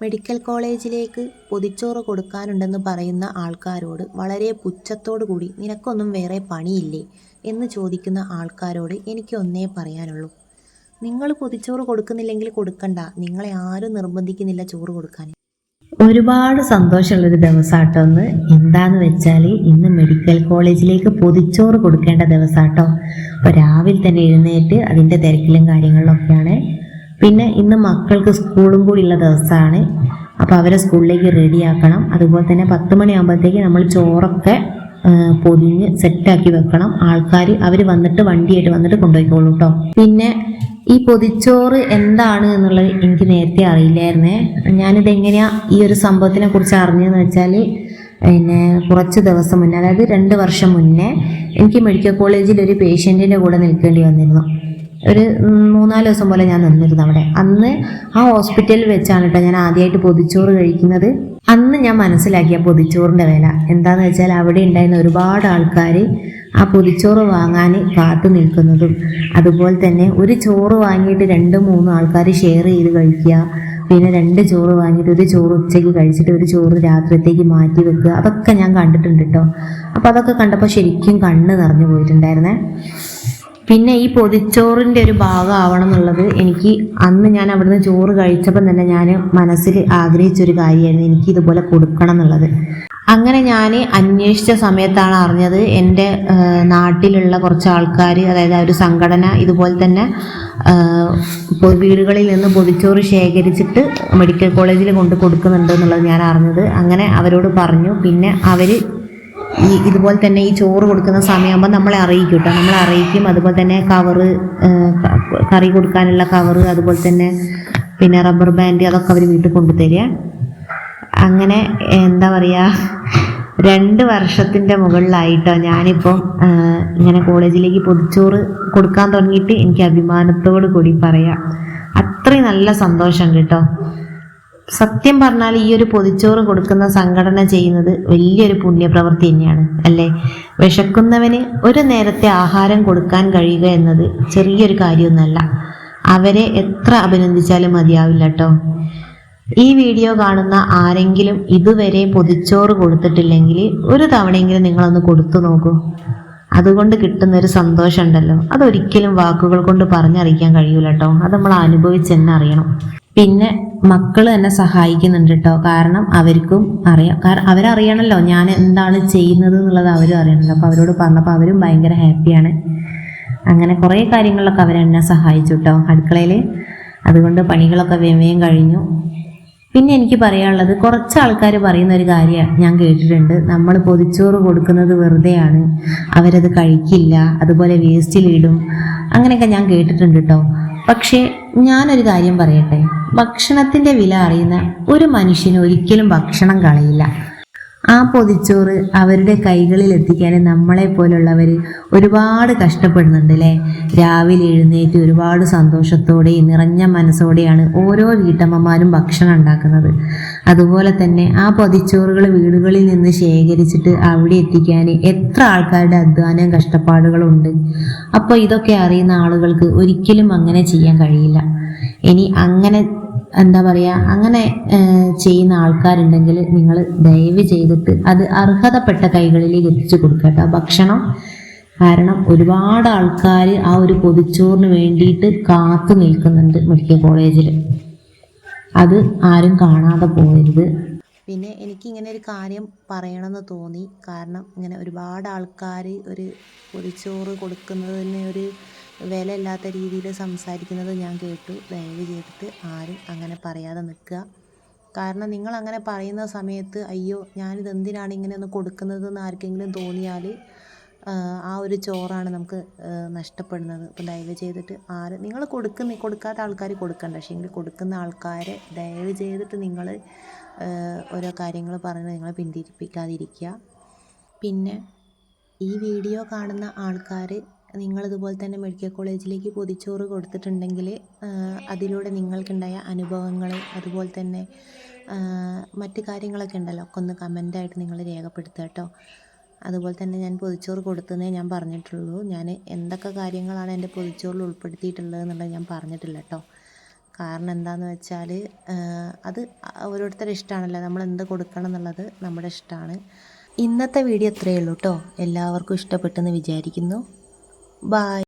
Medical കോളേജിലേക്ക് പൊതിച്ചോറ് കൊടുക്കാനുണ്ടെന്ന് പറയുന്ന ആൾക്കാരോട് വളരെ പുച്ഛത്തോടു കൂടി നിനക്കൊന്നും വേറെ പണിയില്ലേ എന്ന് ചോദിക്കുന്ന ആൾക്കാരോട് എനിക്ക് ഒന്നേ പറയാനുള്ളൂ. നിങ്ങൾ പൊതിച്ചോറ് കൊടുക്കുന്നില്ലെങ്കിൽ കൊടുക്കണ്ട, നിങ്ങളെ ആരും നിർബന്ധിക്കുന്നില്ല ചോറ് കൊടുക്കാൻ. ഒരുപാട് സന്തോഷമുള്ളൊരു ദിവസമാട്ടോ ഇന്ന്. എന്താന്ന് വെച്ചാൽ ഇന്ന് മെഡിക്കൽ കോളേജിലേക്ക് പൊതിച്ചോറ് കൊടുക്കേണ്ട ദിവസമാട്ടോ. അപ്പോൾ രാവിലെ തന്നെ എഴുന്നേറ്റ് അതിൻ്റെ തിരക്കിലും കാര്യങ്ങളിലൊക്കെയാണ്. പിന്നെ ഇന്ന് മക്കൾക്ക് സ്കൂളും കൂടി ഉള്ള ദിവസമാണ്. അപ്പോൾ അവരെ സ്കൂളിലേക്ക് റെഡിയാക്കണം. അതുപോലെ തന്നെ 10 മണിയാകുമ്പോഴത്തേക്ക് നമ്മൾ ചോറൊക്കെ പൊതിഞ്ഞ് സെറ്റാക്കി വെക്കണം. ആൾക്കാർ അവർ വന്നിട്ട് വണ്ടിയായിട്ട് വന്നിട്ട് കൊണ്ടുപോയിക്കോളൂ കേട്ടോ. പിന്നെ ഈ പൊതിച്ചോറ് എന്താണ് എന്നുള്ളത് എനിക്ക് നേരത്തെ അറിയില്ലായിരുന്നേ. ഞാനിതെങ്ങനെയാണ് ഈ ഒരു സംഭവത്തിനെ കുറിച്ച് അറിഞ്ഞതെന്ന് വെച്ചാൽ പിന്നെ കുറച്ച് ദിവസം മുന്നേ, അതായത് 2 വർഷം മുന്നേ എനിക്ക് മെഡിക്കൽ കോളേജിൽ ഒരു പേഷ്യൻറ്റിൻ്റെ കൂടെ നിൽക്കേണ്ടി വന്നിരുന്നു. ഒരു 3-4 ദിവസം പോലെ ഞാൻ നിന്നിരുന്നു അവിടെ. അന്ന് ആ ഹോസ്പിറ്റലിൽ വെച്ചാണ് കേട്ടോ ഞാൻ ആദ്യമായിട്ട് പൊതിച്ചോറ് കഴിക്കുന്നത്. അന്ന് ഞാൻ മനസ്സിലാക്കിയ പൊതിച്ചോറിൻ്റെ വില എന്താണെന്ന് വെച്ചാൽ അവിടെ ഉണ്ടായിരുന്ന ഒരുപാട് ആൾക്കാർ ആ പൊതിച്ചോറ് വാങ്ങാൻ കാത്തു നിൽക്കുന്നതും, അതുപോലെ തന്നെ ഒരു ചോറ് വാങ്ങിയിട്ട് 2-3 ആൾക്കാർ ഷെയർ ചെയ്ത് കഴിക്കുക, പിന്നെ 2 ചോറ് വാങ്ങിയിട്ട് ഒരു ചോറ് ഉച്ചയ്ക്ക് കഴിച്ചിട്ട് ഒരു ചോറ് രാത്രിയത്തേക്ക് മാറ്റി വെക്കുക, അതൊക്കെ ഞാൻ കണ്ടിട്ടുണ്ട് കേട്ടോ. അപ്പോൾ അതൊക്കെ കണ്ടപ്പോൾ ശരിക്കും കണ്ണ് നിറഞ്ഞു പോയിട്ടുണ്ടായിരുന്നേ. പിന്നെ ഈ പൊതിച്ചോറിൻ്റെ ഒരു ഭാഗം ആവണം എന്നുള്ളത് എനിക്ക് അന്ന് ഞാൻ അവിടുന്ന് ചോറ് കഴിച്ചപ്പം തന്നെ ഞാൻ മനസ്സിൽ ആഗ്രഹിച്ചൊരു കാര്യമായിരുന്നു, എനിക്ക് ഇതുപോലെ കൊടുക്കണം എന്നുള്ളത്. അങ്ങനെ ഞാൻ അന്വേഷിച്ച സമയത്താണ് അറിഞ്ഞത് എൻ്റെ നാട്ടിലുള്ള കുറച്ച് ആൾക്കാർ, അതായത് ഒരു സംഘടന ഇതുപോലെ തന്നെ വീടുകളിൽ നിന്ന് പൊതിച്ചോറ് ശേഖരിച്ചിട്ട് മെഡിക്കൽ കോളേജിൽ കൊണ്ട് കൊടുക്കുന്നുണ്ട് എന്നുള്ളത് ഞാൻ അറിഞ്ഞത്. അങ്ങനെ അവരോട് പറഞ്ഞു. പിന്നെ അവർ ഇതുപോലെ തന്നെ ഈ ചോറ് കൊടുക്കുന്ന സമയമാകുമ്പോൾ നമ്മളെ അറിയിക്കും കേട്ടോ. നമ്മളെ അറിയിക്കും. അതുപോലെ തന്നെ കവറ്, കറി കൊടുക്കാനുള്ള കവറ്, അതുപോലെ തന്നെ പിന്നെ റബ്ബർ ബാൻഡ്, അതൊക്കെ അവർ വീട്ടിൽ കൊണ്ടുതരിക. അങ്ങനെ എന്താ പറയുക, 2 വർഷത്തിൻ്റെ മുകളിലായിട്ടോ ഞാനിപ്പം ഇങ്ങനെ കോളേജിലേക്ക് പൊതിച്ചോറ് കൊടുക്കാൻ തുടങ്ങിയിട്ട്. എനിക്ക് അഭിമാനത്തോടു കൂടി പറയാം, അത്രയും നല്ല സന്തോഷം കേട്ടോ. സത്യം പറഞ്ഞാൽ ഈ ഒരു പൊതിച്ചോറ് കൊടുക്കുന്ന സംഘടന ചെയ്യുന്നത് വലിയൊരു പുണ്യപ്രവൃത്തി തന്നെയാണ് അല്ലേ. വിശക്കുന്നവന് ഒരു നേരത്തെ ആഹാരം കൊടുക്കാൻ കഴിയുക എന്നത് ചെറിയൊരു കാര്യമൊന്നുമല്ല. അവരെ എത്ര അഭിനന്ദിച്ചാലും മതിയാവില്ല കേട്ടോ. ഈ വീഡിയോ കാണുന്ന ആരെങ്കിലും ഇതുവരെ പൊതിച്ചോറ് കൊടുത്തിട്ടില്ലെങ്കിൽ ഒരു തവണയെങ്കിലും നിങ്ങളൊന്ന് കൊടുത്തു നോക്കൂ. അതുകൊണ്ട് കിട്ടുന്നൊരു സന്തോഷം ഉണ്ടല്ലോ, അതൊരിക്കലും വാക്കുകൾ കൊണ്ട് പറഞ്ഞറിയിക്കാൻ കഴിയൂല കേട്ടോ. അത് നമ്മൾ അനുഭവിച്ച് തന്നെ അറിയണം. പിന്നെ മക്കൾ എന്നെ സഹായിക്കുന്നുണ്ട് കേട്ടോ. കാരണം അവർക്കും അറിയാം, കാരണം അവരറിയണമല്ലോ ഞാൻ എന്താണ് ചെയ്യുന്നത് എന്നുള്ളത് അവരും അറിയണമല്ലോ. അപ്പോൾ അവരോട് പറഞ്ഞപ്പോൾ അവരും ഭയങ്കര ഹാപ്പിയാണ്. അങ്ങനെ കുറേ കാര്യങ്ങളിലൊക്കെ അവരെന്നെ സഹായിച്ചു കേട്ടോ അടുക്കളയിൽ. അതുകൊണ്ട് പണികളൊക്കെ വേഗം കഴിഞ്ഞു. പിന്നെ എനിക്ക് പറയാനുള്ളത്, കുറച്ച് ആൾക്കാർ പറയുന്ന ഒരു കാര്യം ഞാൻ കേട്ടിട്ടുണ്ട്, നമ്മൾ പൊതിച്ചോറ് കൊടുക്കുന്നത് വെറുതെയാണ്, അവരത് കഴിക്കില്ല, അതുപോലെ വേസ്റ്റിലിടും, അങ്ങനെയൊക്കെ ഞാൻ കേട്ടിട്ടുണ്ട് കേട്ടോ. പക്ഷേ ഞാനൊരു കാര്യം പറയട്ടെ, ഭക്ഷണത്തിൻ്റെ വില അറിയുന്ന ഒരു മനുഷ്യന് ഒരിക്കലും ഭക്ഷണം കളയില്ല. ആ പൊതിച്ചോറ് അവരുടെ കൈകളിൽ എത്തിക്കാൻ നമ്മളെ പോലുള്ളവർ ഒരുപാട് കഷ്ടപ്പെടുന്നുണ്ട് അല്ലേ. രാവിലെ എഴുന്നേറ്റ് ഒരുപാട് സന്തോഷത്തോടെയും നിറഞ്ഞ മനസ്സോടെയാണ് ഓരോ വീട്ടമ്മമാരും ഭക്ഷണം ഉണ്ടാക്കുന്നത്. അതുപോലെ തന്നെ ആ പൊതിച്ചോറുകൾ വീടുകളിൽ നിന്ന് ശേഖരിച്ചിട്ട് അവിടെ എത്തിക്കാൻ എത്ര ആൾക്കാരുടെ അധ്വാനം കഷ്ടപ്പാടുകളുണ്ട്. അപ്പോൾ ഇതൊക്കെ അറിയുന്ന ആളുകൾക്ക് ഒരിക്കലും അങ്ങനെ ചെയ്യാൻ കഴിയില്ല. ഇനി അങ്ങനെ എന്താ പറയുക, അങ്ങനെ ചെയ്യുന്ന ആൾക്കാരുണ്ടെങ്കിൽ നിങ്ങൾ ദയവ് ചെയ്തിട്ട് അത് അർഹതപ്പെട്ട കൈകളിലേക്ക് എത്തിച്ചു കൊടുക്കട്ടെ ഭക്ഷണം. കാരണം ഒരുപാട് ആൾക്കാർ ആ ഒരു പൊതിച്ചോറിന് വേണ്ടിയിട്ട് കാത്തു നിൽക്കുന്നുണ്ട് മെഡിക്കൽ കോളേജിൽ. അത് ആരും കാണാതെ പോകരുത്. പിന്നെ എനിക്കിങ്ങനെ ഒരു കാര്യം പറയണമെന്ന് തോന്നി. കാരണം ഇങ്ങനെ ഒരുപാട് ആൾക്കാർ ഒരു പൊതിച്ചോറ് കൊടുക്കുന്നതിന് ഒരു വിലയില്ലാത്ത രീതിയിൽ സംസാരിക്കുന്നത് ഞാൻ കേട്ടു. ദയവ് ചെയ്തിട്ട് ആരും അങ്ങനെ പറയാതെ നിൽക്കുക. കാരണം നിങ്ങൾ അങ്ങനെ പറയുന്ന സമയത്ത് അയ്യോ ഞാനിത് എന്തിനാണ് ഇങ്ങനെ ഒന്ന് കൊടുക്കുന്നതെന്ന് ആർക്കെങ്കിലും തോന്നിയാൽ ആ ഒരു ചോറാണ് നമുക്ക് നഷ്ടപ്പെടുന്നത്. അപ്പോൾ ദയവ് ചെയ്തിട്ട് നിങ്ങൾ കൊടുക്കാത്ത ആൾക്കാർ കൊടുക്കണ്ട. പക്ഷേ എങ്കിൽ കൊടുക്കുന്ന ആൾക്കാരെ ദയവ് ചെയ്തിട്ട് നിങ്ങൾ ഓരോ കാര്യങ്ങൾ പറഞ്ഞ് നിങ്ങളെ പിന്തിരിപ്പിക്കാതിരിക്കുക. പിന്നെ ഈ വീഡിയോ കാണുന്ന ആൾക്കാർ നിങ്ങളിതുപോലെ തന്നെ മെഡിക്കൽ കോളേജിലേക്ക് പൊതിച്ചോറ് കൊടുത്തിട്ടുണ്ടെങ്കിൽ അതിലൂടെ നിങ്ങൾക്കുണ്ടായ അനുഭവങ്ങൾ, അതുപോലെ തന്നെ മറ്റു കാര്യങ്ങളൊക്കെ ഉണ്ടല്ലോ, ഒക്കെ ഒന്ന് കമൻ്റായിട്ട് നിങ്ങൾ രേഖപ്പെടുത്തുക കേട്ടോ. അതുപോലെ തന്നെ ഞാൻ പൊതിച്ചോറ് കൊടുത്തതേ ഞാൻ പറഞ്ഞിട്ടുള്ളൂ. ഞാൻ എന്തൊക്കെ കാര്യങ്ങളാണ് എൻ്റെ പൊതിച്ചോറിൽ ഉൾപ്പെടുത്തിയിട്ടുള്ളത് എന്നുള്ളത് ഞാൻ പറഞ്ഞിട്ടില്ല കേട്ടോ. കാരണം എന്താണെന്ന് വെച്ചാൽ അത് ഓരോരുത്തരുടെ ഇഷ്ടമാണല്ലോ, നമ്മൾ എന്ത് കൊടുക്കണം എന്നുള്ളത് നമ്മുടെ ഇഷ്ടമാണ്. ഇന്നത്തെ വീഡിയോ ഇത്രയേ ഉള്ളൂ കേട്ടോ. എല്ലാവർക്കും ഇഷ്ടപ്പെട്ടെന്ന് വിചാരിക്കുന്നു. ബായ്.